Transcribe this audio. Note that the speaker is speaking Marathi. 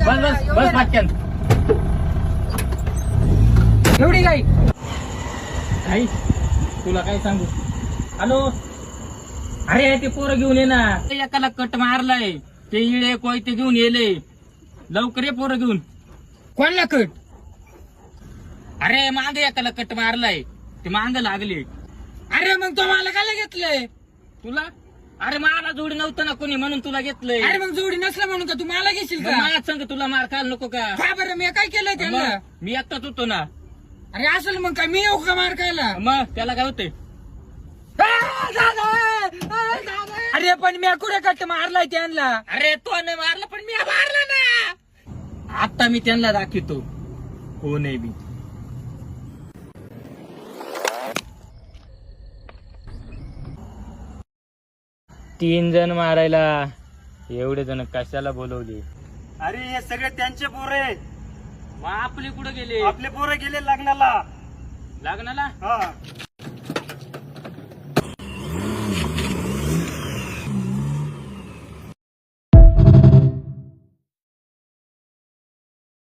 बस बस बस पटकन. एवढी काही आई तुला काय सांगू. हॅलो. अरे ते पोरं घेऊन ये ना. ते एकाला कट मारलाय. ते इळे कोयते घेऊन येले. लवकर ये पोरं घेऊन. कोणला कट? अरे मागे एकाला कट मारलाय. ते मांग लागले. अरे मग तो मला काय घेतलंय तुला. अरे मला जोडी नव्हतं ना कोणी म्हणून तुला घेतलंय. अरे मग जोडी नसलं म्हणून का तू मला घेशील मग का? मला सांग तुला मार खायला नको का. का बरं मी काय केलंय त्यांना? मग मी एकटाच होतो ना. अरे असेल मग काय मी येऊ का मार खायला? मग त्याला काय होते. अरे पण मी कुठे कट मारलाय त्यांना? अरे तो नाही मारला पण मी मारला ना. आता मी त्यांना दाखवतो कोण आहे मी. तीन जण मारायला एवढे जण कशाला बोलवले. अरे हे सगळे त्यांचे पोरं आहेत. मग आपले कुठे गेले. आपले पोरं गेले लग्नाला. लग्नाला. हा